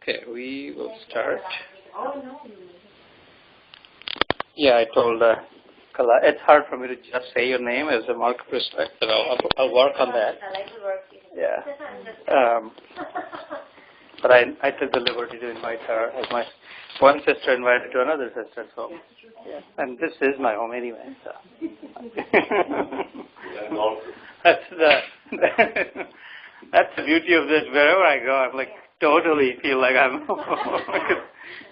Okay, we will start. Yeah, I told Kala, it's hard for me to just say your name as a mark of respect, but I'll work on that. I like to work. Yeah. But I took the liberty to invite her as my one sister invited to another sister's home. Yeah. And this is my home anyway. So. That's the beauty of this. Wherever I go, I'm like totally feel like I'm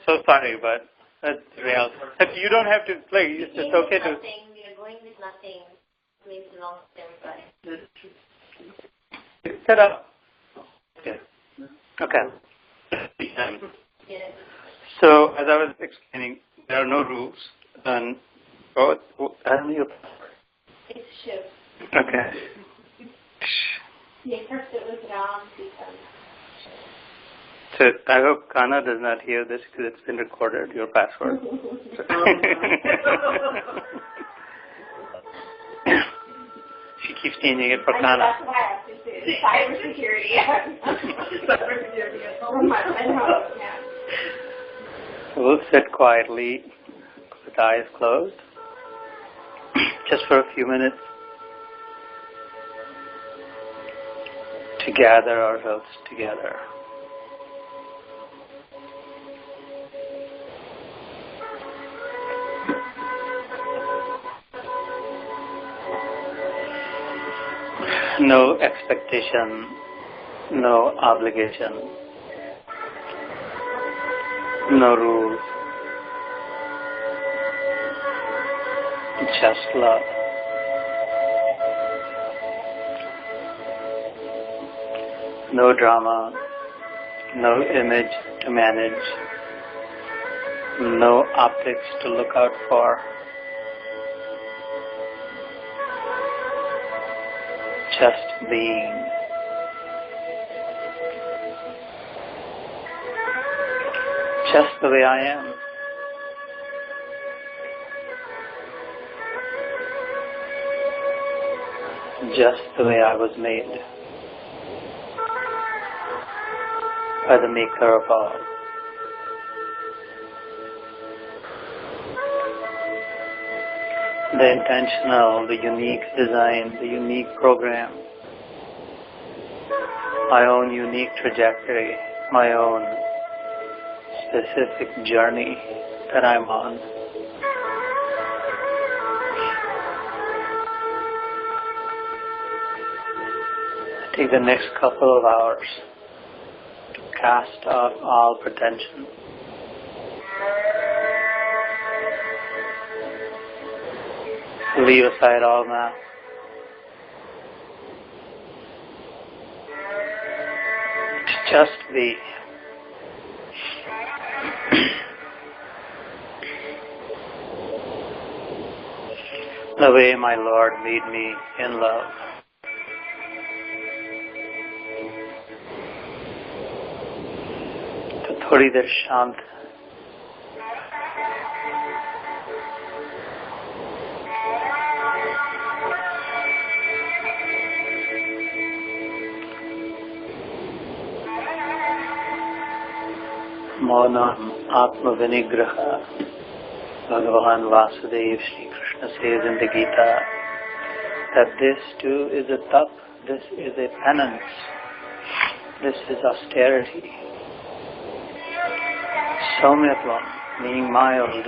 so sorry, but that's real. But you don't have to like. It's just okay to. We are going with nothing. Means long term, right? Set up. Okay. Okay. Yes. So as I was explaining, there are no rules, and I don't need a password. It's Shiv. Okay. Yeah, first it was Ram. So I hope Kana does not hear this because it's been recorded, your password. She keeps changing it for Kana. That's why I have to say cybersecurity. Cybersecurity. Oh my God. Yeah. So we'll sit quietly with eyes closed, just for a few minutes, to gather ourselves together. No expectation, no obligation, no rules, just love. No drama, no image to manage, no optics to look out for. Just being. Just the way I am. Just the way I was made. By the Maker of all. The intentional, the unique design, the unique program, my own unique trajectory, my own specific journey that I'm on. I take the next couple of hours to cast off all pretension. Leave aside all masks. Just be. The way my Lord made me in love. तो थोड़ी देर शांत मौनम आत्मविनिग्रह भगवान Vasudev Shri Krishna says in the Gita that this too is a tap, this is a penance, this is austerity. Saumyatvam, being mild,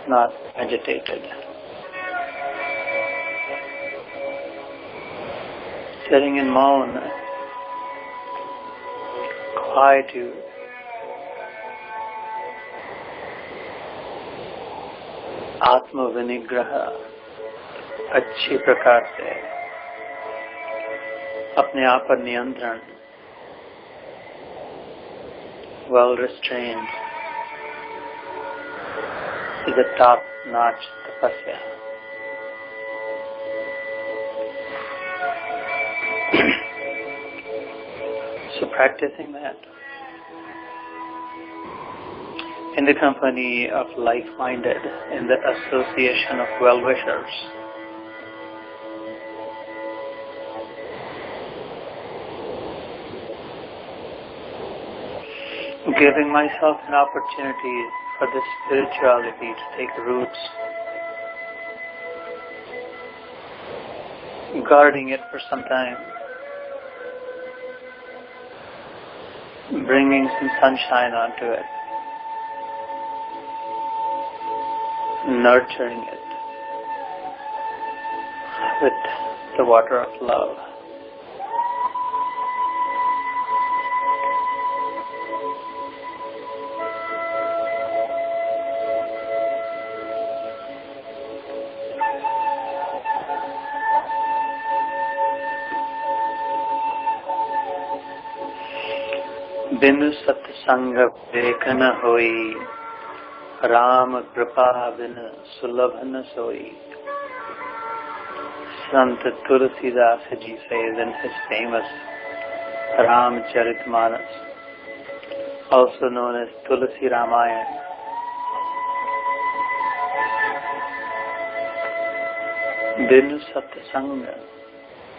not agitated. Sitting in maun, quietude. आत्म विनिग्रह अच्छी प्रकार से अपने आप पर नियंत्रण well restrained is a top-notch tapasya. So practicing that in the company of like-minded, in the association of well-wishers. giving myself an opportunity for this spirituality to take roots, guarding it for some time, bringing some sunshine onto it, nurturing it with the water of love. बिनु सत्संग विवेक न होई, राम कृपा बिन सुलभ न सोई. Sant Tulsidas ji says in his famous Ramcharitmanas, also known as Tulsi Ramayana, Binu Satsanga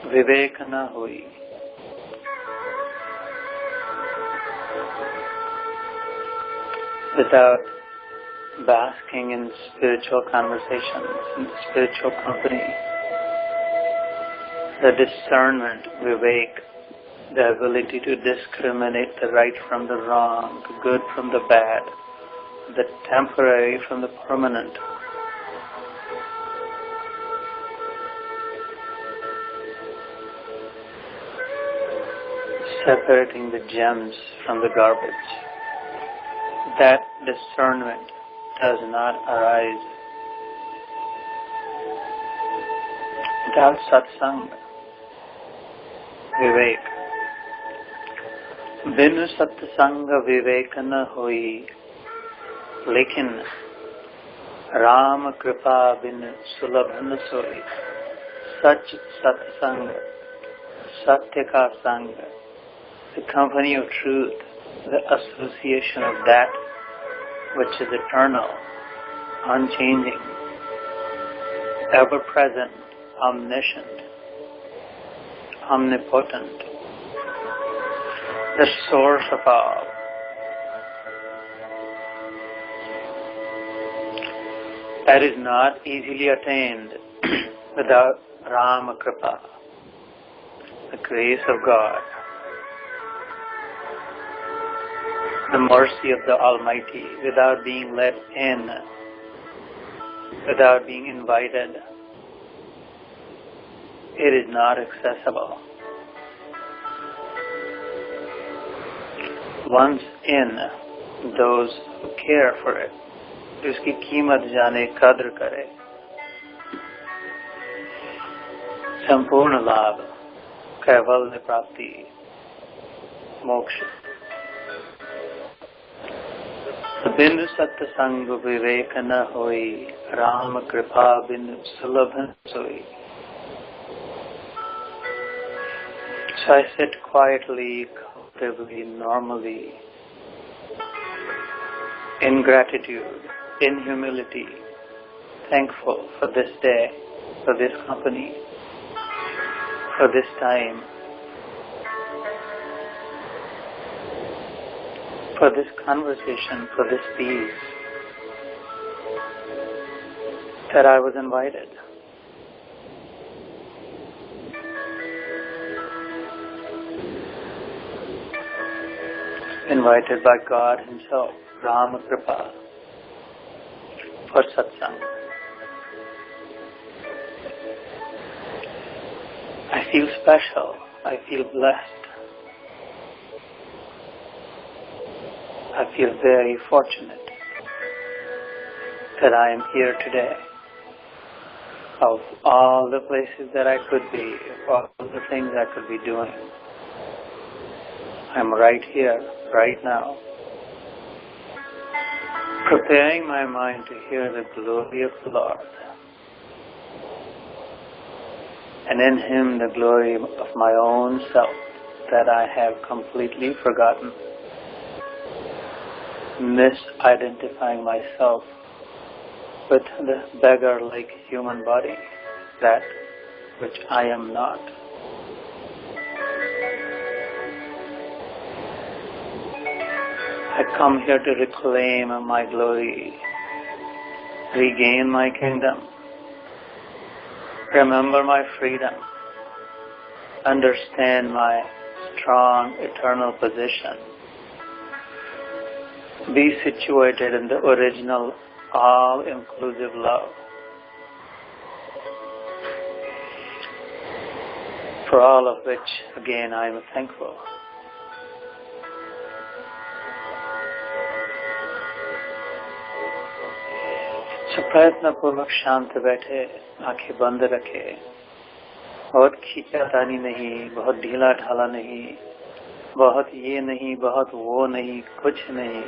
Vivek na hoi. Without basking in spiritual conversations, in spiritual company, the discernment, vivek, the ability to discriminate the right from the wrong, the good from the bad, the temporary from the permanent. Separating the gems from the garbage. That discernment does not arise without satsang, vivek. Binu satsanga vivek na hoi, lekin Ram kripa bin sulabh na soi. Such satsang, satya ka sang, the company of truth, the association of that which is eternal, unchanging, ever-present, omniscient, omnipotent, the source of all. That is not easily attained without Rama Kripa, the grace of God, the mercy of the Almighty, without being let in, without being invited. It is not accessible. Once in, those who care for it, uski कीमत जाने कद्र करे, संपूर्ण लाभ, कैवल्य प्राप्ति, मोक्ष. बिनु सत्संग विवेक न होई, राम कृपा बिनु सुलभ न सोई. So I sit quietly, comfortably, normally, in gratitude, in humility, thankful for this day, for this company, for this time, for this conversation, for this peace, that I was invited. Invited by God Himself, Rama Kripa, for satsang. I feel special. I feel blessed. I feel very fortunate that I am here today. Of all the places that I could be, of all the things I could be doing, I'm right here, right now, preparing my mind to hear the glory of the Lord, and in Him the glory of my own self that I have completely forgotten, misidentifying myself with the beggar-like human body, that which I am not. I come here to reclaim my glory, regain my kingdom, remember my freedom, understand my strong eternal position, be situated in the original all-inclusive love. For all of which, again, I am thankful. So प्रयत्न पूर्वक शांत बैठे, आंखें बंद रखे, बहुत खींचातानी नहीं, बहुत ढीला ढाला नहीं, बहुत ये नहीं, बहुत वो नहीं, कुछ नहीं,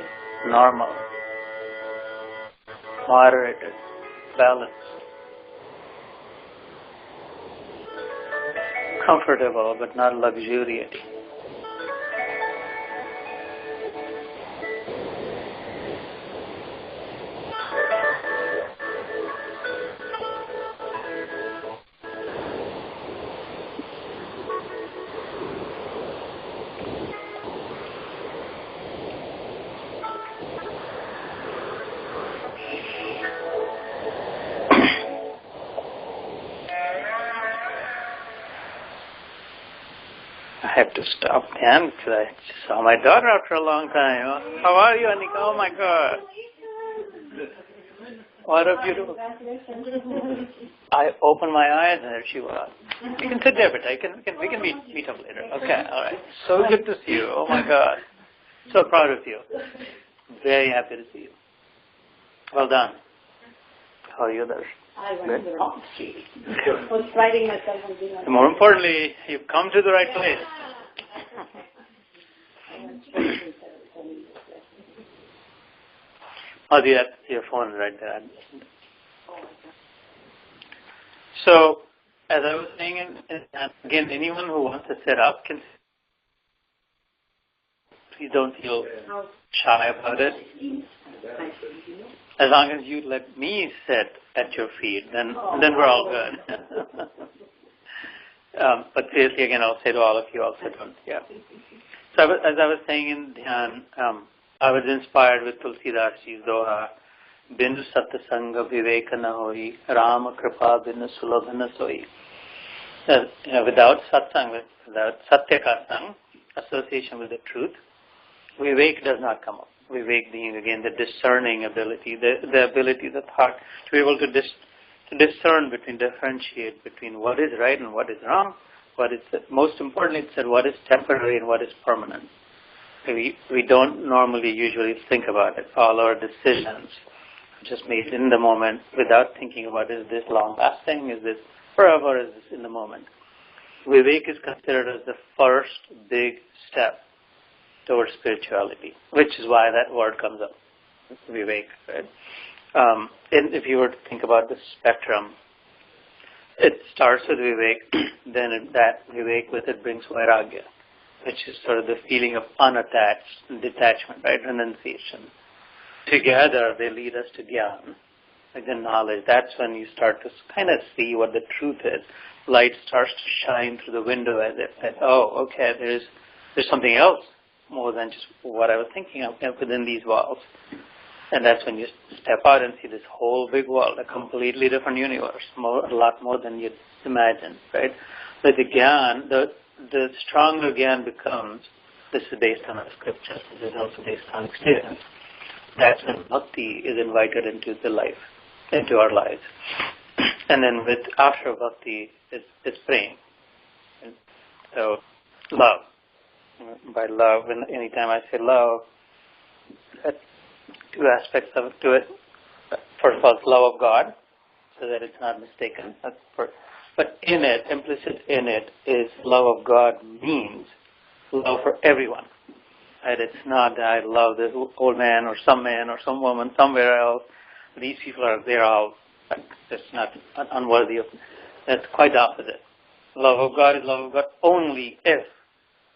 normal, moderated, balanced, comfortable but not luxuriant. I have to stop then because I saw my daughter after a long time. How are you, Anika? Oh my God! What a beautiful. I opened my eyes and there she was. You can sit there, but we can meet up later. Okay, all right. So good to see you. Oh my God! So proud of you. Very happy to see you. Well done. How are you, Darsh? I went to the wrong street. I was writing myself on dinner. More importantly, you've come to the right place. Oh, your phone is right there. So, as I was saying, again, anyone who wants to sit up can. Please don't feel shy about it. As long as you let me sit at your feet, then we're all good. But seriously, again, I'll say to all of you, also don't. Yeah. So as I was saying in Dhyan, I was inspired with Tulsidas ji's doha, Bin satsanga viveka na hoi, Rama kripa bin sulabha na soi. Without satsang, without satya ka sang, association with the truth, vivek does not come up. Vivek being again the discerning ability, the ability of the heart to be able to discern differentiate between what is right and what is wrong. What is most importantly, it said what is temporary and what is permanent. We don't normally usually think about it. All our decisions are just made in the moment without thinking about is this long lasting, is this forever, is this in the moment. Vivek is considered as the first big step towards spirituality, which is why that word comes up, Vivek. Right? And if you were to think about the spectrum, it starts with Vivek, then that Vivek with it brings Vairagya, which is sort of the feeling of unattached, detachment, right, renunciation. Together, they lead us to Gyan, like the knowledge. That's when you start to kind of see what the truth is. Light starts to shine through the window as if, oh, okay, there's something else more than just what I was thinking of within these walls. And that's when you step out and see this whole big world, a completely different universe, a lot more than you'd imagine, right? But the Gyan, the stronger Gyan becomes, this is based on our scriptures, this is also based on experience. That's when Bhakti is invited into the life, into our lives. And then after Bhakti is Prem. And so, love. By love, anytime I say love, two aspects of it to it. First of all, it's love of God, so that it's not mistaken. But in it, implicit in it, is love of God means love for everyone. Right? It's not that I love this old man or some woman somewhere else. These people they're all, it's not unworthy of. That's quite the opposite. Love of God is love of God only if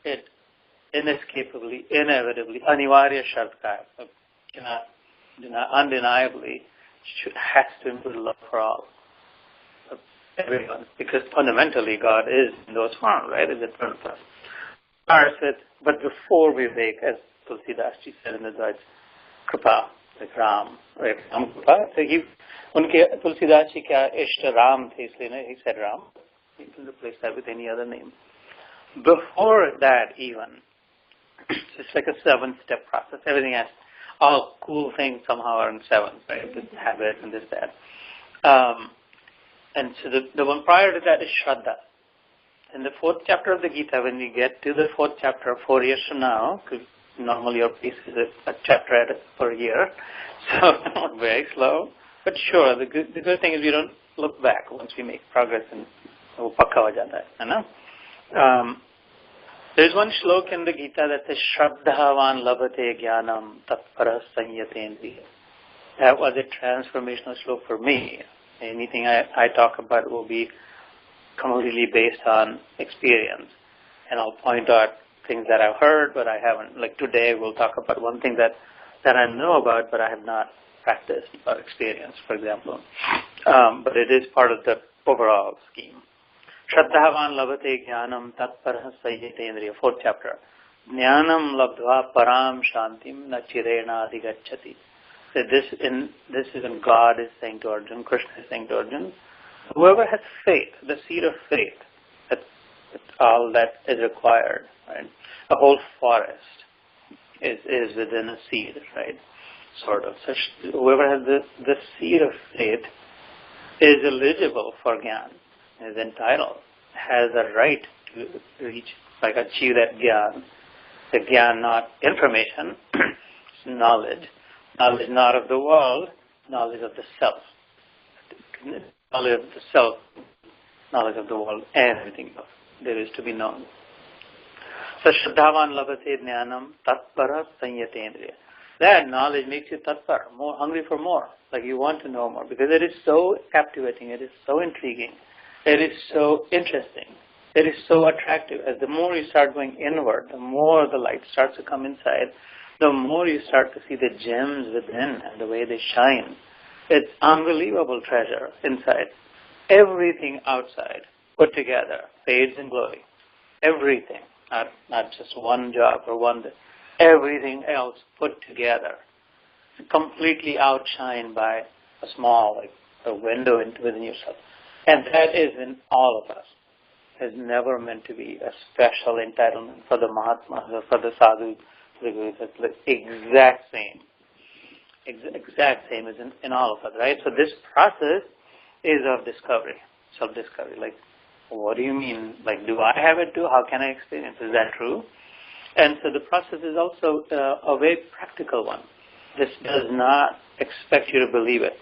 it inescapably, inevitably, anivarya shartka, undeniably has to include love for all, everyone, because fundamentally God is in those forms, right? Is eternal. But before Vivek, Tulsidas ji said in the Dwaj, Kripa, like Ram, right? Ram Kripa. So unke Tulsidas ji ka ishta Ram the, isliye he said Ram. You can replace that with any other name. Before that even, it's like a 7-step process. Everything has, all cool things somehow are in 7, right? This habit and this, that. And so the one prior to that is Shraddha. In the 4th chapter of the Gita, when we get to the 4th chapter, 4 years from now, because normally your pace is a chapter per year, so not very slow. But sure, the good thing is we don't look back once we make progress, and wo pakka ho jata hai, na? There's one shlok in the Gita that says, Shraddhavan labhate jnanam tatpara sanyatendriya. That was a transformational shlok for me. Anything I talk about will be completely based on experience. And I'll point out things that I've heard, but I haven't. Like today, we'll talk about one thing that I know about, but I have not practiced or experienced, for example. But it is part of the overall scheme. Shraddhavan labhate jnanam tatparah sayyatendriya, 4th chapter. Jnanam labdva param shantim na chirena adhigacchati. So this is when God is saying to Arjun, Krishna is saying to Arjun, whoever has faith, the seed of faith, that's all that is required, right? A whole forest is within a seed, right? Sort of. So whoever has the seed of faith is eligible for Gyan, is entitled, has a right to reach, like achieve that Gyan. The Gyan, not information, it's knowledge. Knowledge not of the world, knowledge of the self. Knowledge of the self, knowledge of the world, and everything else there is to be known. So Shraddhavan labhate jnanam tatpara sanyatendriya. That knowledge makes you tatpar, more hungry for more, like you want to know more, because it is so captivating, it is so intriguing, it is so interesting, it is so attractive. As the more you start going inward, the more the light starts to come inside, the more you start to see the gems within and the way they shine. It's unbelievable treasure inside. Everything outside put together fades in glory. Everything, not just one job or one, everything else put together, completely outshined by a small, like a window within yourself. And that is in all of us. It's never meant to be a special entitlement for the Mahatmas or for the sadhus. It's the exact same as in all of us, right? So this process is of discovery, self-discovery. Like, what do you mean? Like, do I have it too? How can I experience? Is that true? And so the process is also a very practical one. This does not expect you to believe it.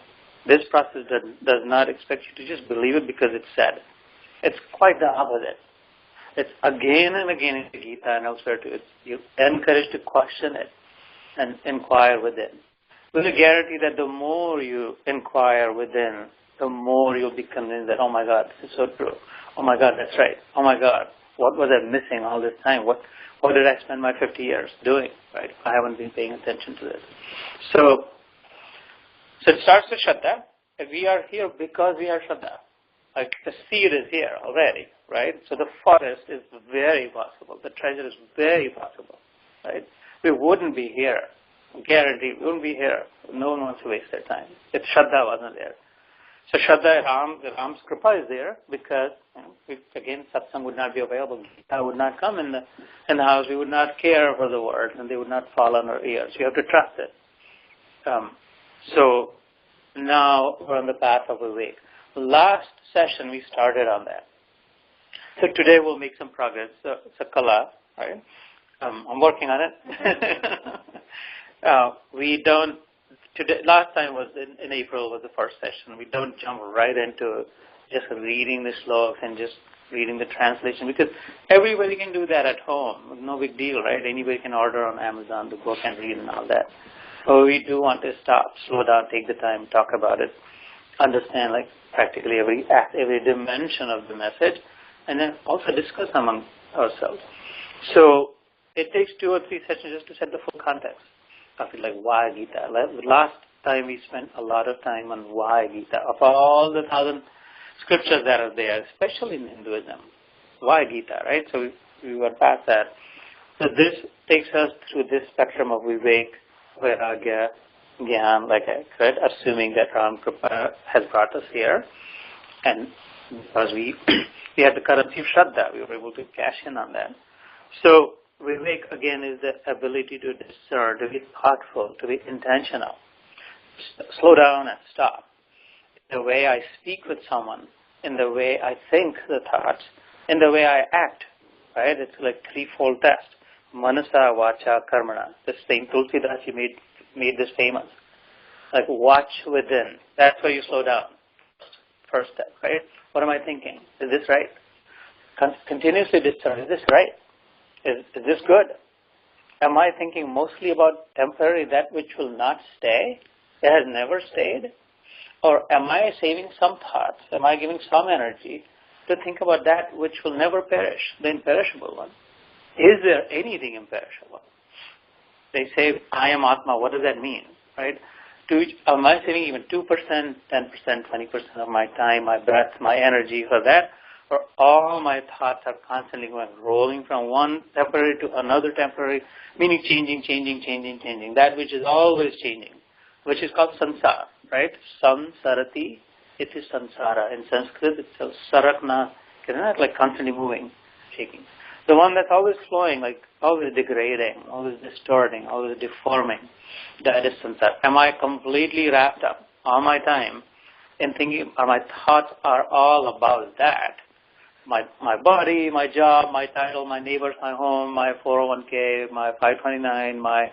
This process does not expect you to just believe it because it's said. It's quite the opposite. It's again and again in the Gita and elsewhere too. You're encouraged to question it and inquire within. With a guarantee that the more you inquire within, the more you'll be convinced that, oh my God, this is so true. Oh my God, that's right. Oh my God, what was I missing all this time? What did I spend my 50 years doing? Right? I haven't been paying attention to this. So it starts with Shraddha. We are here because we are Shraddha. Like the seed is here already, right? So the forest is very possible. The treasure is very possible, right? We wouldn't be here. Guaranteed, we wouldn't be here. No one wants to waste their time if Shraddha wasn't there. So Shraddha, Ram's Kripa is there because, again, satsang would not be available. Gita would not come in the house. We would not care for the words and they would not fall on our ears. You have to trust it. So now we're on the path of Vivek. Last session we started on that. So today we'll make some progress. So it's a kala, right? I'm working on it. Today, last time was in April was the first session. We don't jump right into just reading the slokas and just reading the translation because everybody can do that at home. No big deal, right? Anybody can order on Amazon the book and read and all that. But we do want to stop, slow down, take the time, talk about it, understand like practically every dimension of the message, and then also discuss among ourselves. So it takes 2 or 3 sessions just to set the full context. Like why Gita? Last time we spent a lot of time on why Gita. Of all the 1,000 scriptures that are there, especially in Hinduism, why Gita, right? So we went past that. So this takes us through this spectrum of Vivek, Vairagya, Gyan, like I said, assuming that Ram Kripa has brought us here. And because we had the currency of Shraddha, we were able to cash in on that. So Vivek, again, is the ability to discern, to be thoughtful, to be intentional. Slow down and stop. In the way I speak with someone, in the way I think the thoughts, in the way I act, right? It's like threefold test. Manasa, Vacha, Karmana. The same Tulsidas, he made this famous. Like watch within. That's where you slow down. First step, right? What am I thinking? Is this right? Continuously discern. Is this right? Is this good? Am I thinking mostly about temporary, that which will not stay, that has never stayed? Or am I saving some thoughts? Am I giving some energy to think about that which will never perish, the imperishable one? Is there anything imperishable? They say, I am Atma. What does that mean? Right? Am I saving even 2%, 10%, 20% of my time, my breath, my energy for that? Or all my thoughts are constantly going, rolling from one temporary to another temporary, meaning changing, that which is always changing, which is called samsara, right? Samsarati, it is samsara. In Sanskrit, it's sarakna, like constantly moving, shaking. The one that's always flowing, like always degrading, always distorting, always deforming, that is samsara. Am I completely wrapped up all my time in thinking, or my thoughts are all about that? My body, my job, my title, my neighbors, my home, my 401k, my 529, my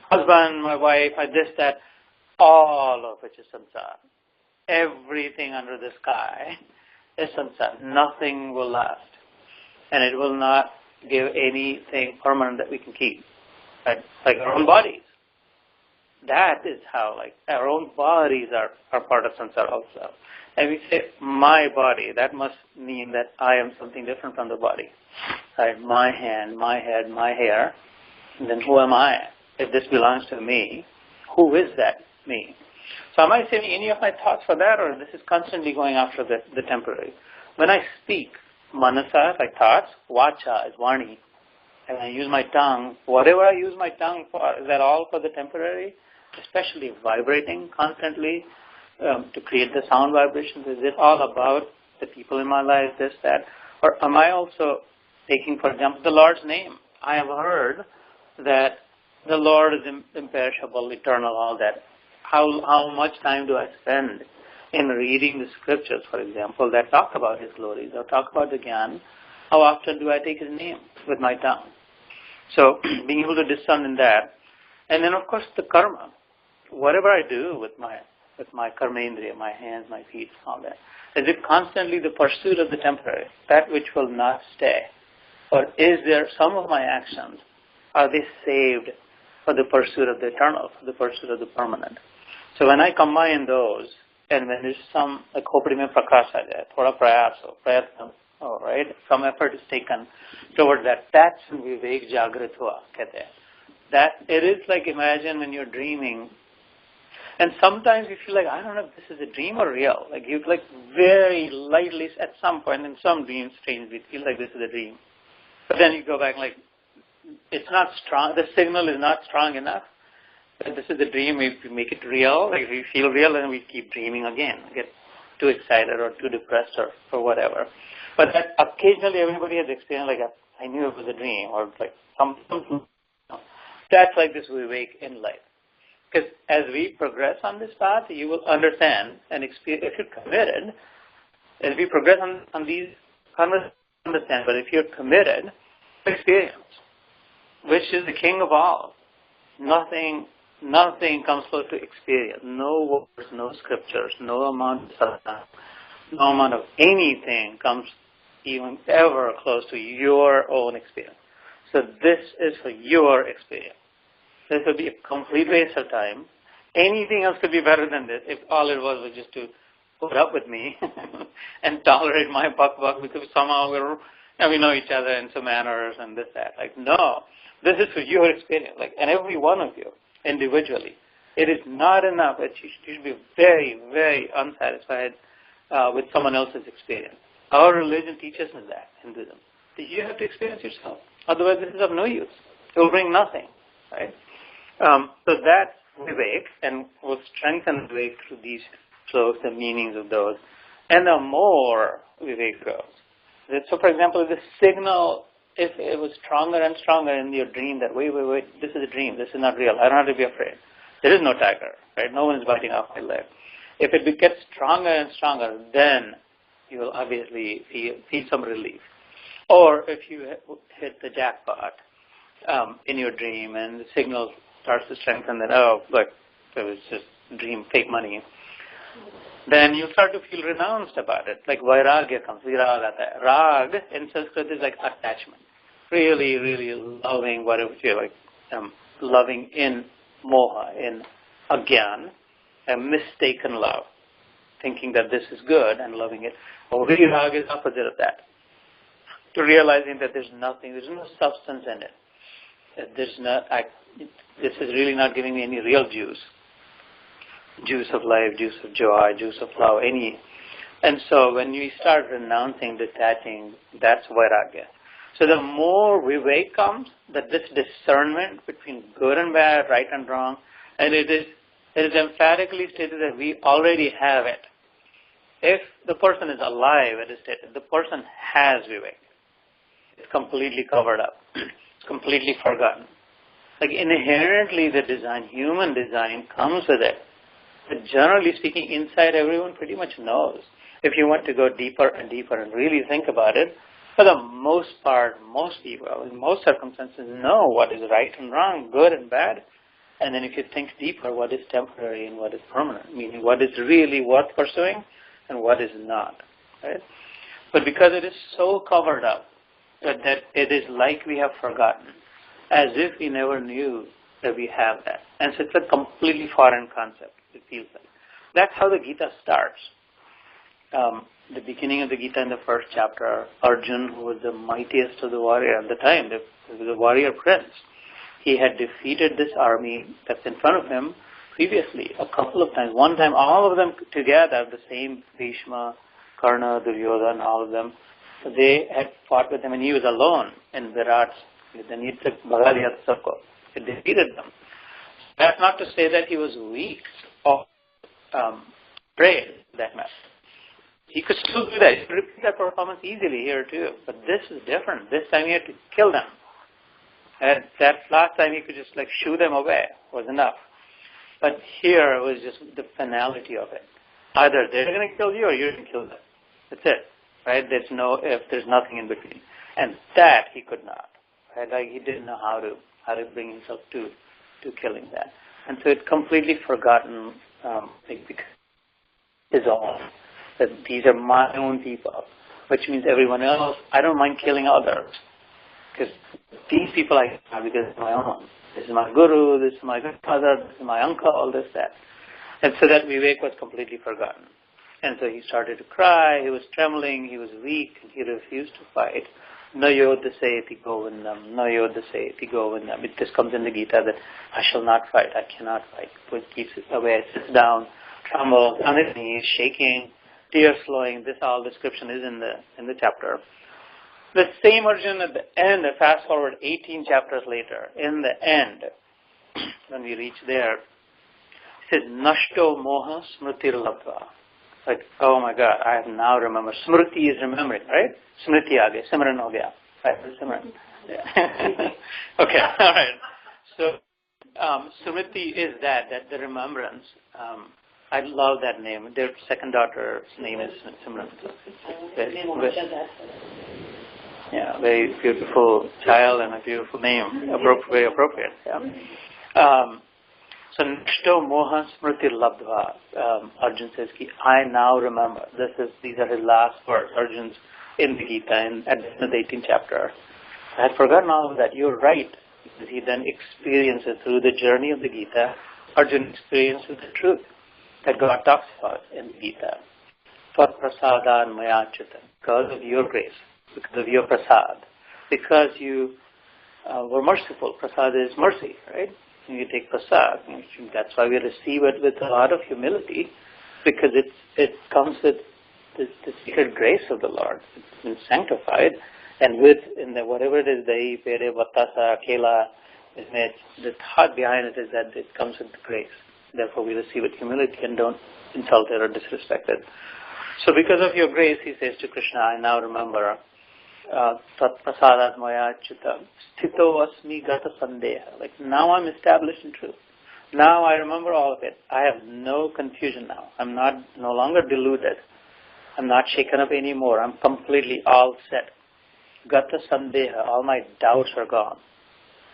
husband, my wife, my this, that, all of which is samsara. Everything under the sky is samsara. Nothing will last. And it will not give anything permanent that we can keep. Right? Like our own bodies. That is how, like, our own bodies are part of samsara also. And we say, my body, that must mean that I am something different from the body. Right? My hand, my head, my hair. And then who am I? If this belongs to me, who is that me? So am I saving any of my thoughts for that, or this is constantly going after the temporary? When I speak, manasa, like thoughts, vacha is vani. And I use my tongue, whatever I use my tongue for, is that all for the temporary? Especially vibrating constantly to create the sound vibrations. Is it all about the people in my life, this, that? Or am I also taking, for example, the Lord's name? I have heard that the Lord is imperishable, eternal, all that. How much time do I spend in reading the scriptures, for example, that talk about His glories or talk about the Gyan? How often do I take His name with my tongue? So being able to discern in that. And then, of course, the karma. Whatever I do with my karmendriya, my hands, my feet, all that, is it constantly the pursuit of the temporary, that which will not stay? Or is there some of my actions, are they saved for the pursuit of the eternal, for the pursuit of the permanent? So when I combine those, and when there's some, like khopdi mein prakasha hai, thoda prayatna, right? Some effort is taken towards that. That's vivek jagrit hua, kehte hain. That it is like, imagine when you're dreaming, and sometimes you feel like, I don't know if this is a dream or real. Like you like very lightly at some point in some dreams, strangely feel like this is a dream. But then you go back like, it's not strong, the signal is not strong enough. But this is a dream, if we make it real, like we feel real, and we keep dreaming again, get too excited or too depressed or whatever. But that occasionally everybody has experienced, like I knew it was a dream, or like something. That's like this vivek in life. Because as we progress on this path, you will understand and experience, if you're committed, as we progress on these conversations, understand, but if you're committed, experience, which is the king of all. Nothing comes close to experience. No words, no scriptures, no amount of sadhana, no amount of anything comes even ever close to your own experience. So this is for your experience. This would be a complete waste of time. Anything else could be better than this if all it was just to put up with me and tolerate my buck because somehow we know each other in some manners and this, that. Like, no, this is for your experience. Like, and every one of you individually. It is not enough that you should be very, very unsatisfied with someone else's experience. Our religion teaches us that, Hinduism. That you have to experience yourself. Otherwise, this is of no use. It will bring nothing, right? So that's Vivek, and we'll strengthen Vivek through these slokas, the meanings of those. And the more Vivek grows. So, for example, the signal, if it was stronger and stronger in your dream that, wait, this is a dream, this is not real, I don't have to be afraid. There is no tiger, right? No one is biting off my leg. If it gets stronger and stronger, then you will obviously feel some relief. Or if you hit the jackpot in your dream and the signal starts to strengthen that, oh, look, it was just dream, fake money, then you start to feel renounced about it. Like vairagya comes, viragata. Rag in Sanskrit is like attachment. Really, really loving whatever you like, loving in moha, in agyan, a mistaken love, thinking that this is good and loving it. Or virag is opposite of that. To realizing that there's nothing, there's no substance in it. That this is really not giving me any real juice. Juice of life, juice of joy, juice of love, any. And so when we start renouncing, detaching, that's vairagya. So the more vivek comes, that this discernment between good and bad, right and wrong, and it is emphatically stated that we already have it. If the person is alive, it is stated, the person has vivek. It's completely covered up. It's completely forgotten. Like inherently the design, human design comes with it. But generally speaking, inside everyone pretty much knows. If you want to go deeper and deeper and really think about it, for the most part, most people, in most circumstances, know what is right and wrong, good and bad. And then if you think deeper, what is temporary and what is permanent, meaning what is really worth pursuing and what is not. Right? But because it is so covered up, that it is like we have forgotten, as if we never knew that we have that. And so it's a completely foreign concept, it feels like. That's how the Gita starts. The beginning of the Gita in the first chapter, Arjun, who was the mightiest of the warrior at the time, the warrior prince, he had defeated this army that's in front of him previously a couple of times. One time, all of them together, the same Bhishma, Karna, Duryodhana, all of them, they had fought with him, and he was alone in Virat's. Then he took BhagwadGita Sabko. He defeated them. That's not to say that he was weak or afraid, that matter. He could still do that. He could repeat that performance easily here too. But this is different. This time he had to kill them. And that last time he could just like shoo them away was enough. But here it was just the finality of it. Either they're going to kill you or you're going to kill them. That's it. Right? There's no if, there's nothing in between. And that he could not. Right? Like he didn't know how to bring himself to killing that. And so it's completely forgotten because his own. That these are my own people, which means everyone else, I don't mind killing others. Because these people I have because it's my own. This is my guru, this is my grandfather, this is my uncle, all this, that. And so that Vivek was completely forgotten. And so he started to cry, he was trembling, he was weak, and he refused to fight. No yodhaseti govindam, no yodhaseti govindam. This comes in the Gita that I shall not fight, I cannot fight. He keeps it away, sits down, trembles, on his knees, shaking, tears flowing. This all description is in the chapter. The same Arjun at the end, fast forward 18 chapters later, in the end, when we reach there, it says, Nashto moha smritir labdva. Like, oh my God, I have now remembered. Smriti is remembering, right? Smriti aage, simran ho gaya. Right, simran. Yeah. Okay, all right. So, Smriti is that the remembrance. I love that name. Their second daughter's name is Simran. Yeah, very beautiful child and a beautiful name. Very appropriate. Yeah. So, Nishto Moha Smriti Labdva, Arjun says, I now remember. These are his last words, Arjun's in the Gita, at the 18th chapter. I had forgotten all of that. You're right. Because he then experiences through the journey of the Gita, Arjun experiences the truth that God talks about in the Gita. Tvat prasadan maya chitam. Because of your grace, because of your prasad, because you were merciful. Prasad is mercy, right? You take prasad. That's why we receive it with a lot of humility, because it comes with the secret grace of the Lord. It's been sanctified, And whatever it is, dahi, pere, vatasa, kela, the thought behind it is that it comes with grace. Therefore, we receive it humility and don't insult it or disrespect it. So because of your grace, he says to Krishna, I now remember, tat prasadat maya achyuta sthito asmi gata sandeha. Like, now I'm established in truth. Now I remember all of it. I have no confusion now. I'm no longer deluded. I'm not shaken up anymore. I'm completely all set. Gata sandeha, all my doubts are gone.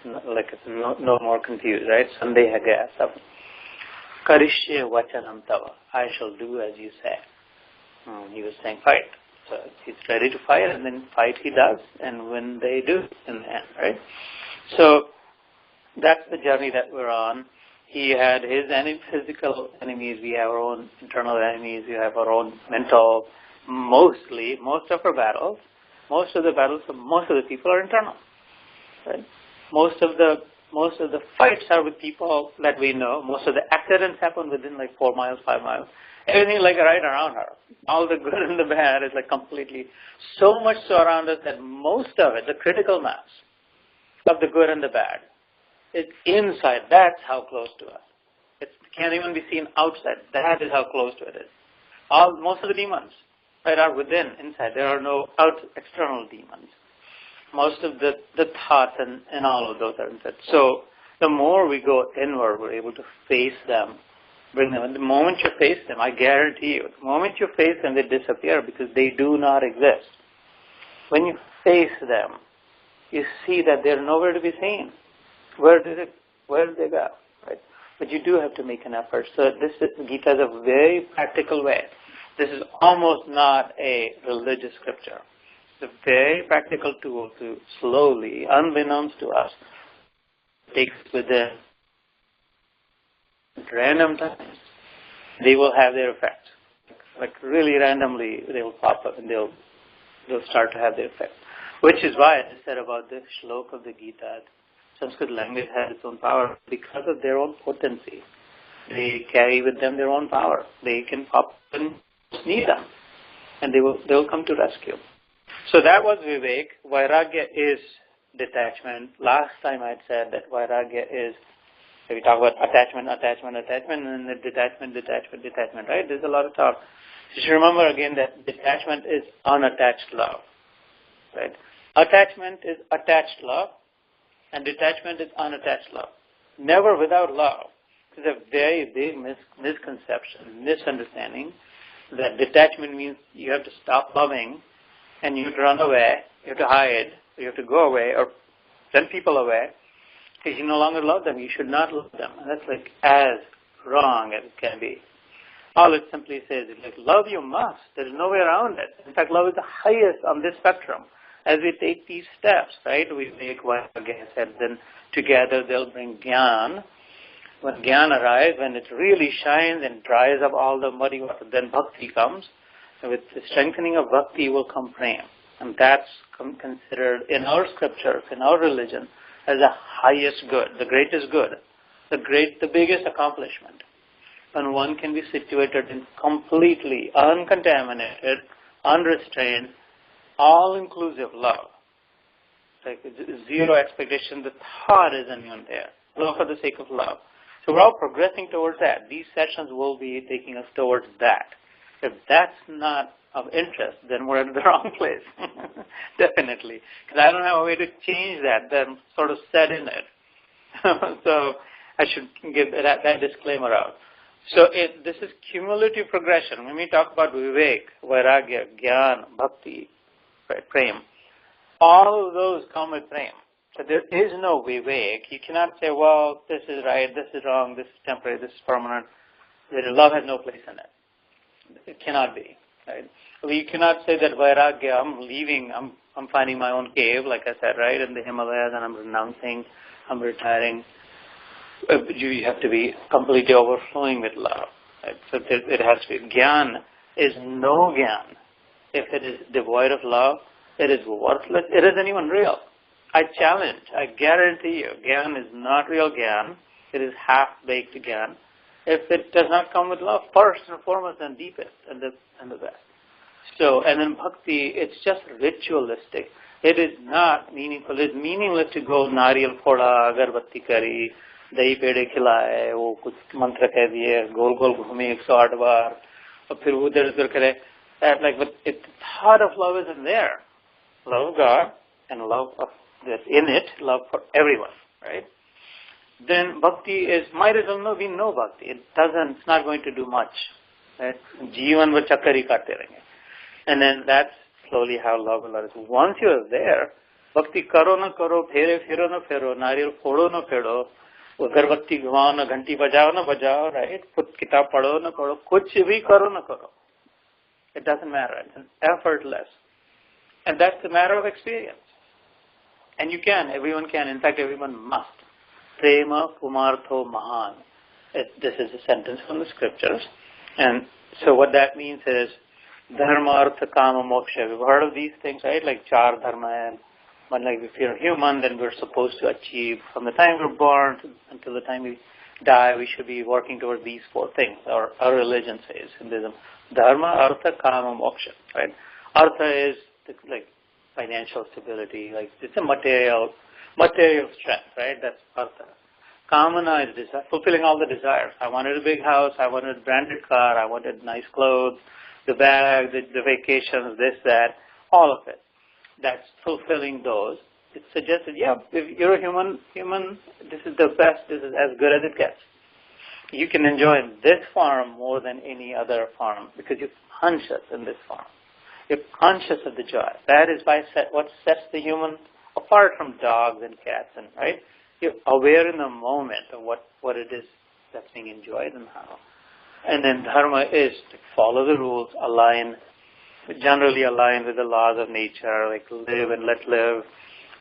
Like, no more confused, right? Sandeha gaya sab. Karishye vachanam tava. I shall do as you say. He was saying fight. So he's ready to fight, and then fight he does, and when they do in the end, right? So that's the journey that we're on. He had his physical enemies. We have our own internal enemies. We have our own mental. Most of the battles for most of the people are internal, right? Most of the fights are with people that we know. Most of the accidents happen within like 4 miles, 5 miles. Everything like right around her. All the good and the bad is like completely, so much so around us that most of it, the critical mass of the good and the bad, it's inside. That's how close to us. It can't even be seen outside. That is how close to it is. Most of the demons, right, are within, inside. There are no external demons. Most of the thoughts and all of those are inside. So the more we go inward, we're able to face them, bring them. And the moment you face them, I guarantee you, the moment you face them, they disappear because they do not exist. When you face them, you see that they're nowhere to be seen. Where did they go? Right? But you do have to make an effort. So Gita is a very practical way. This is almost not a religious scripture. It's a very practical tool to slowly, unbeknownst to us, take within random times. They will have their effect. Like really randomly, they will pop up and they'll start to have their effect. Which is why I said about the shlok of the Gita, Sanskrit language has its own power because of their own potency. They carry with them their own power. They can pop and need them, and they will come to rescue. So that was Vivek. Vairagya is detachment. Last time I had said that Vairagya is, we talk about attachment, and then detachment, right? There's a lot of talk. You should remember again that detachment is unattached love, right? Attachment is attached love, and detachment is unattached love. Never without love. It's a very big misconception, misunderstanding, that detachment means you have to stop loving and you have to run away, you have to hide, you have to go away or send people away because you no longer love them. You should not love them. And that's like as wrong as it can be. All it simply says is like, love you must. There's no way around it. In fact, love is the highest on this spectrum. As we take these steps, right, we make what again said, then together they'll bring Gyan. When Gyan arrives, when it really shines and dries up all the muddy water, then Bhakti comes. And with the strengthening of Bhakti will come Prem. And that's considered in our scriptures, in our religion, as the highest good, the greatest good, the biggest accomplishment. When one can be situated in completely uncontaminated, unrestrained, all-inclusive love. Like zero expectation, the thought isn't even there. Love for the sake of love. So we're all progressing towards that. These sessions will be taking us towards that. If that's not of interest, then we're in the wrong place. Definitely. Because I don't have a way to change that, then sort of set in it. So I should give that disclaimer out. So this is cumulative progression. When we talk about Vivek, Vairagya, Gyan, Bhakti, Prem, all of those come with Prem. So there is no Vivek. You cannot say, well, this is right, this is wrong, this is temporary, this is permanent. Love has no place in it. It cannot be. Right? Well, you cannot say that Vairagya, I'm leaving, I'm finding my own cave, like I said, right, in the Himalayas, and I'm renouncing, I'm retiring. You have to be completely overflowing with love. Right? So it has to be. Gyan is no Gyan. If it is devoid of love, it is worthless. It isn't even real. I challenge, I guarantee you, Gyan is not real Gyan. It is half-baked Gyan. If it does not come with love, first and foremost and deepest and the best. So, and then Bhakti, it's just ritualistic. it is not meaningful. It's meaningless to go nariyal phoda, agarbatti kari, dahi pede khilaye, wo kuch mantra keh diye, gol gol ghume 108 baar, aur phir udhar udhar kare. But the thought of love isn't there. Love of God and love of that's in it, love for everyone, right? Then bhakti might as well be no bhakti. It's not going to do much. Right? Jeevan va chakkari karte rahenge. And then that's slowly how love will is. Once you are there, bhakti karo na karo, phero na phero, nariyal phodo na phedo, agarbatti ghumao na ghanti bajao na bajao, right? Put kitab padho na padho, kuch bhi karo na karo. It doesn't matter. It's effortless. And that's a matter of experience. And you can, everyone can, in fact everyone must. Prema pumartho mahan. This is a sentence from the scriptures. And so what that means is dharma, artha, kama, moksha. We've heard of these things, right? Like char dharma. And like if you're human, then we're supposed to achieve, from the time we're born until the time we die, we should be working towards these 4 things. Our religion says, Hinduism. Dharma, artha, kama, moksha. Right? Artha is like financial stability, like it's a material strength, right? That's artha. Kamana is fulfilling all the desires. I wanted a big house, I wanted a branded car, I wanted nice clothes, the bag, the vacations, this, that, all of it. That's fulfilling those. It suggests that, if you're a human, this is the best, this is as good as it gets. You can enjoy this form more than any other form because you're conscious in this form. You're conscious of the joy. That is what sets the human apart from dogs and cats, and right? You're aware in the moment of what it is that's being enjoyed and how. And then dharma is to follow the rules, generally align with the laws of nature, like live and let live,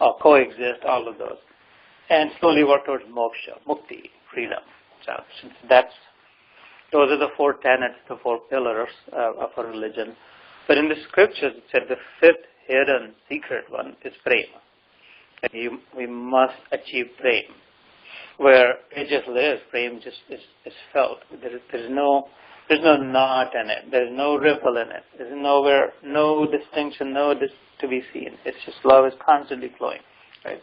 or coexist, all of those. And slowly work towards moksha, mukti, freedom. So those are the 4 tenets, the 4 pillars of a religion. But in the scriptures, it said the 5th hidden secret one is prema. We must achieve prema. Where it just lives, prema just is felt. There's no knot in it. There's no ripple in it. There's no distinction, to be seen. It's just love is constantly flowing, right?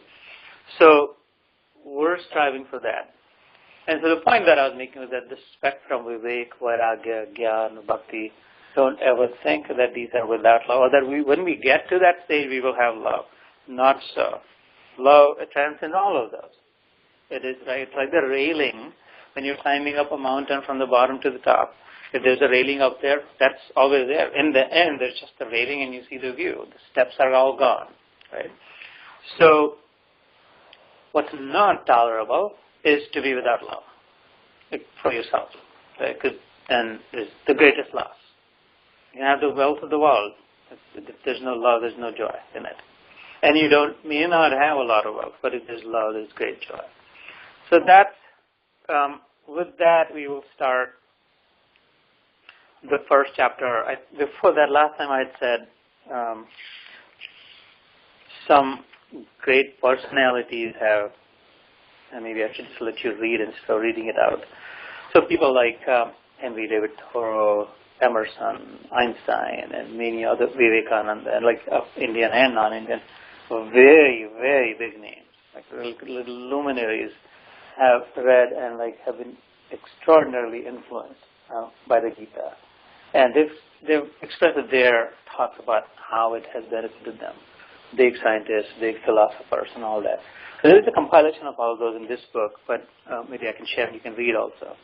So we're striving for that. And so the point that I was making was that the spectrum, vivek, vairagya, jnana, bhakti, don't ever think that these are without love, or that when we get to that stage, we will have love. Not so. Love transcends all of those. It is right. It's like the railing when you're climbing up a mountain from the bottom to the top. If there's a railing up there, that's always there. In the end, there's just a railing and you see the view. The steps are all gone, right? So, what's not tolerable is to be without love, like for yourself, right? And it's the greatest loss. You can have the wealth of the world. If there's no love, there's no joy in it. And you may not have a lot of wealth, but if there's love, there's great joy. So that's, with that, we will start the first chapter. Before that, last time I had said some great personalities have, and maybe I should just let you read instead of reading it out. So people like Henry David Thoreau, Emerson, Einstein, and many other, Vivekananda, and like Indian and non-Indian, very, very big names, like little luminaries, have read and have been extraordinarily influenced by the Gita. And they've expressed their thoughts about how it has benefited them. Big scientists, big philosophers, and all that. So there is a compilation of all those in this book, but maybe I can share, you can read also.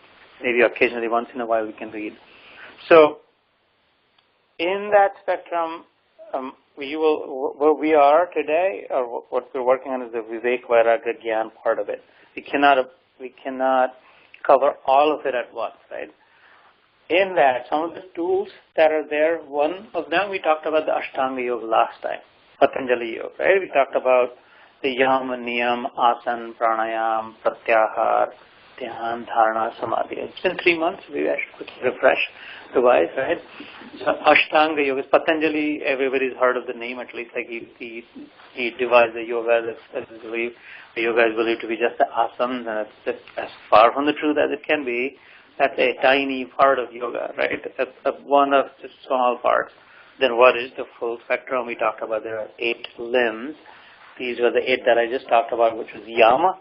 Maybe occasionally, once in a while, we can read. So, in that spectrum, where we are today, or what we're working on is the Vivek Vairagya Gyan part of it. We cannot cover all of it at once, right? In that, some of the tools that are there, one of them, we talked about the Ashtanga Yoga last time, Patanjali Yoga, right? We talked about the Yam, Niyam, Asan, Pranayam, Pratyahar, Dhyan, Dharana, Samadhi. It's been 3 months. Maybe I should quickly refresh the wise, right? So Ashtanga Yoga, Patanjali, everybody's heard of the name at least. Like he divides the yoga as believed. The yoga is believed to be just the asanas, and it's as far from the truth as it can be. That's a tiny part of yoga, right? That's one of the small parts. then what is the full spectrum? We talked about there are 8 limbs. These were the 8 that I just talked about, which was yama.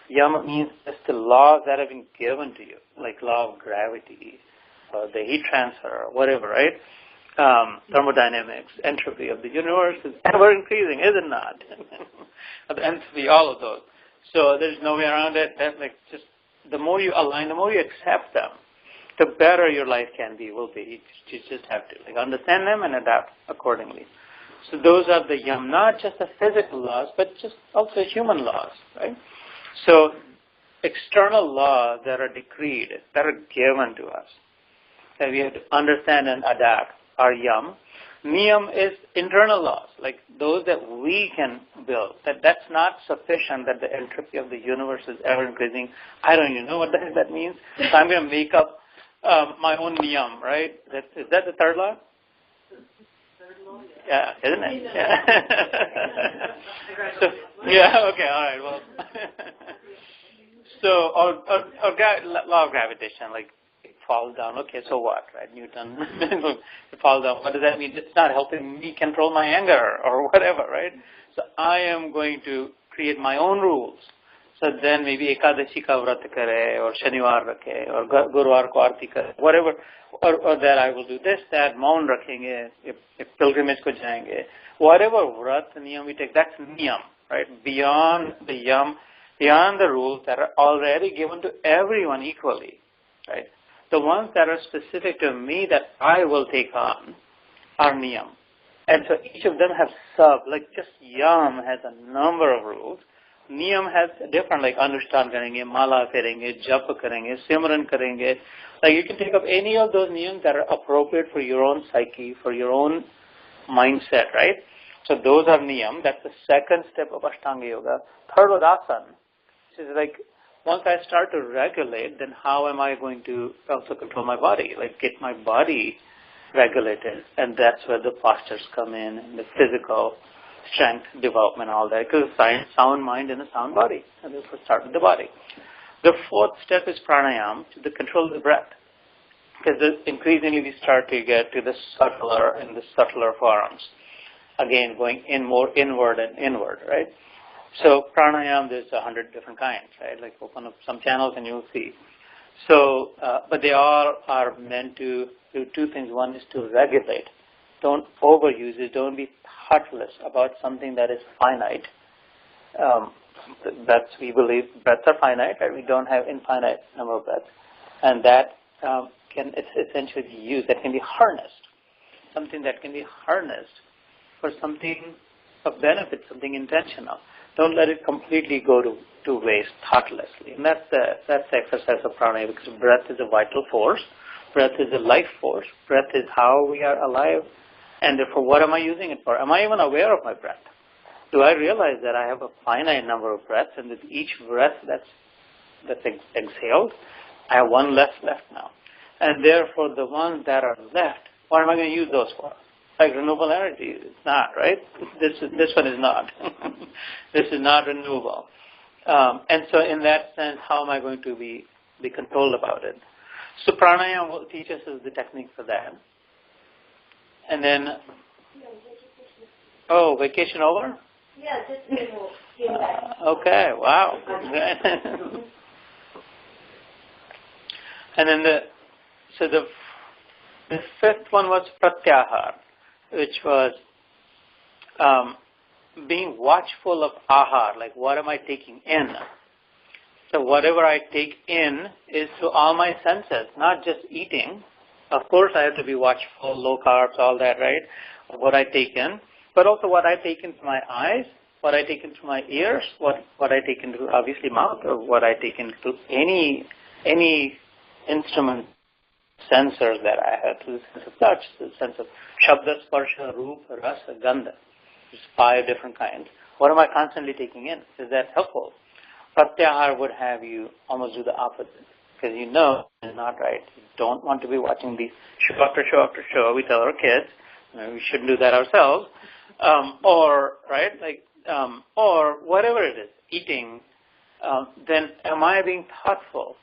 Yama means just the laws that have been given to you, like law of gravity, or the heat transfer, or whatever, right? Thermodynamics, entropy of the universe is ever increasing, is it not? The entropy, all of those. So there's no way around it. That's like just the more you align, the more you accept them, the better your life will be. You just have to like understand them and adapt accordingly. So those are the yam, not just the physical laws, but just also human laws, right? So external laws that are decreed, that are given to us, that we have to understand and adapt are yam. Niyam is internal laws, like those that we can build. That's not sufficient that the entropy of the universe is ever increasing. I don't even know what the heck that means. So I'm going to make up my own niyam, right? Is that the third law? Yeah, isn't it? Yeah. So, yeah, okay, all right, well. So, law of gravitation, like it falls down. Okay, so what, right? Newton, it falls down. What does that mean? It's not helping me control my anger or whatever, right? So I am going to create my own rules. So then maybe Ekadashi ka vrat kare, or Shanivar rakhe, or Guruvar ko arti kare, whatever, or that I will do this, that, maun rakhenge, if pilgrimage ko jayenge, whatever vrat niyam we take, that's niyam, right? Beyond the yam, beyond the rules that are already given to everyone equally, right? The ones that are specific to me that I will take on are niyam. And so each of them have like just yam has a number of rules. Niyam has different, like anushthan karenge, mala karenge, japa karenge, simran karenge. Like you can take up any of those niyams that are appropriate for your own psyche, for your own mindset, right? So those are niyam. That's the second step of Ashtanga Yoga. Third was asana. Which is like, once I start to regulate, then how am I going to also control my body? Like get my body regulated. And that's where the postures come in, and the physical strength development, all that. Because sound mind and a sound body. And therefore start with the body. The fourth step is pranayama, to the control of the breath. Because increasingly we start to get to the subtler forms. Again, going in more inward and inward, right? So pranayama, there's 100 different kinds, right? Like open up some channels and you'll see. So, but they all are meant to do 2 things. One is to regulate. Don't overuse it. Don't be thoughtless about something that is finite. We believe breaths are finite, right? We don't have infinite number of breaths. And that can essentially be used, that can be harnessed. Something that can be harnessed for something of benefit, something intentional. Don't let it completely go to waste thoughtlessly. And that's the exercise of pranayama, because breath is a vital force. Breath is a life force. Breath is how we are alive. And therefore, what am I using it for? Am I even aware of my breath? Do I realize that I have a finite number of breaths, and with each breath that's exhaled, I have one less left now. And therefore, the ones that are left, what am I going to use those for? Like renewable energy, it's not, right? This one is not. This is not renewable. And so in that sense, how am I going to be controlled about it? So pranayama will teach us the technique for that. And then, vacation over? Yeah, just came back. Okay, wow. And then the fifth one was pratyahar, which was being watchful of ahar, like what am I taking in? So whatever I take in is to all my senses, not just eating. Of course I have to be watchful, low carbs, all that, right? What I take in, but also what I take into my eyes, what I take into my ears, what I take into obviously mouth, or what I take into any instrument, sensors that I have, to the sense of touch, to the sense of shabda, sparsha, rupa, rasa, gandha. There's 5 different kinds. What am I constantly taking in? Is that helpful? Pratyahar would have you almost do the opposite, because you know it's not right. You don't want to be watching these show after show after show. We tell our kids, we shouldn't do that ourselves, or whatever it is, eating. Then am I being thoughtful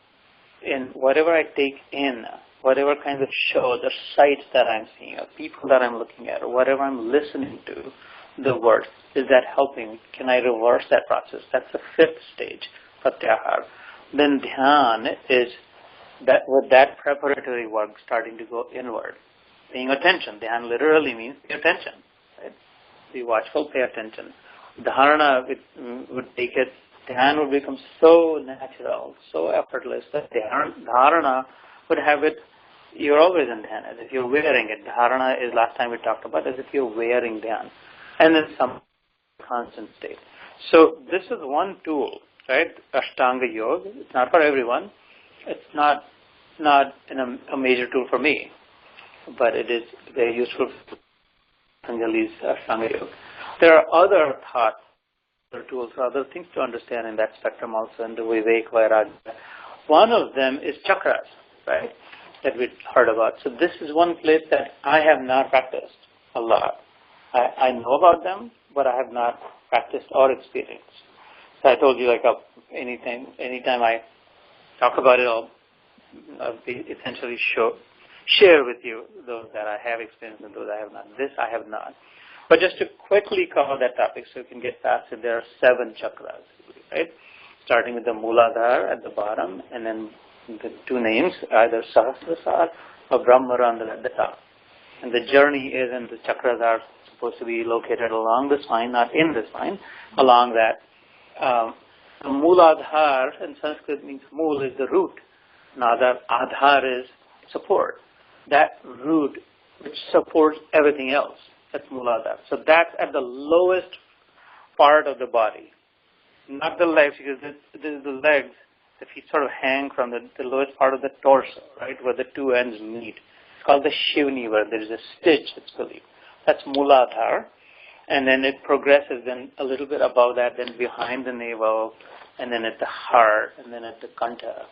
in whatever I take in? whatever kinds of shows or sights that I'm seeing, or people that I'm looking at, or whatever I'm listening to, the word, is that helping? Can I reverse that process? That's the fifth stage, pratyahar. Then dhyan is that with that preparatory work starting to go inward. Paying attention. Dhyan literally means pay attention. Right? Be watchful, pay attention. Dharana would take it, dhyan would become so natural, so effortless that dharana would have it, you're always in dhyan, as if you're wearing it. Dharana is, last time we talked about, as if you're wearing dhyan. And then some constant state. So this is one tool, right? Ashtanga Yoga. It's not for everyone. It's not a major tool for me, but it is very useful for Patanjali's Ashtanga Yoga. There are other thoughts, other tools, other things to understand in that spectrum also, in the Vivek Vairagya. One of them is chakras, right, that we heard about. So this is one place that I have not practiced a lot. I know about them, but I have not practiced or experienced. So I told you, like, anytime I talk about it, I'll essentially share with you those that I have experienced and those I have not. This I have not. But just to quickly cover that topic so you can get past it, there are 7 chakras, right? Starting with the Mooladhara at the bottom, and then the 2 names, either Sahasrasar or Brahmarandhra at the top. And the journey is, and the chakras are supposed to be located along the spine, not in the spine, along that. The Mooladhara in Sanskrit means mool is the root. Adhar is support. That root which supports everything else. That's Mooladhara. So that's at the lowest part of the body. Not the legs, because the legs, the feet sort of hang from the lowest part of the torso, right, where the 2 ends meet. It's called the Shivni, where there is a stitch, it's believed. That's Mooladhara. And then it progresses then a little bit above that, then behind the navel, and then at the heart, and then at the kanta,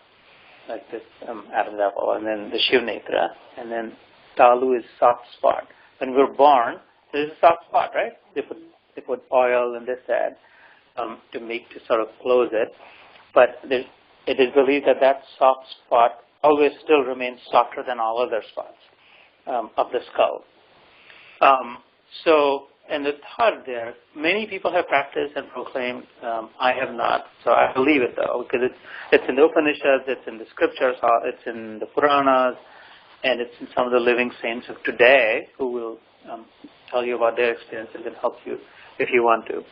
like this Adam's apple, and then the Shivnetra, and then Talu is soft spot. When we're born, there's a soft spot, right? They put oil and this, that, to sort of close it. But it is believed that soft spot always still remains softer than all other spots of the skull. And the thought there, many people have practiced and proclaimed, I have not. So I believe it though, because it's in the Upanishads, it's in the scriptures, it's in the Puranas, and it's in some of the living saints of today who will tell you about their experiences and help you if you want to.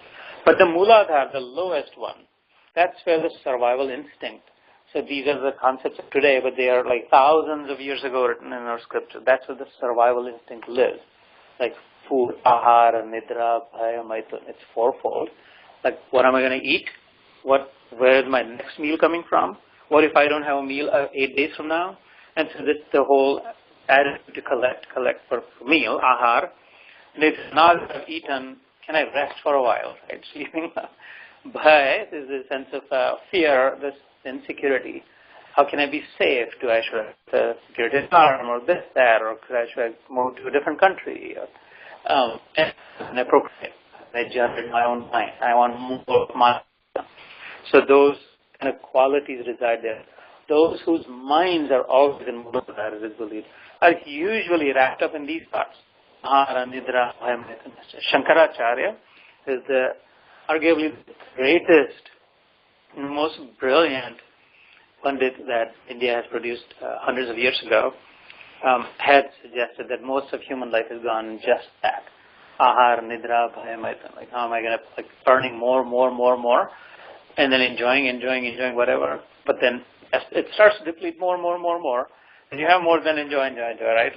But the Mooladhara, the lowest one, that's where the survival instinct. So these are the concepts of today, but they are like thousands of years ago written in our scripture. That's where the survival instinct lives. Like food, ahara, nidra, bhaya, maitun. It's fourfold. Like, what am I going to eat? Where is my next meal coming from? What if I don't have a meal 8 days from now? And so this the whole attitude to collect for meal, ahar. And if now that I've eaten, can I rest for a while? Right? Sleeping. Bhaya is a sense of fear, this insecurity. How can I be safe? Do I should have security alarm or this, that, or should I move to a different country? And appropriate. I generate my own mind. I want more of my. So those kind of qualities reside there. Those whose minds are always in Mooladhara, as is believed, are usually wrapped up in these thoughts. Ahara, nidra, bhaya, maitun. Shankaracharya is arguably the greatest, most brilliant Pandit that India has produced hundreds of years ago, had suggested that most of human life has gone just that. Ahar, nidra, bhaya, maitun. Like, how am I going to, earning more, and then enjoying whatever. But then as it starts to deplete more, and you have more than enjoy, right?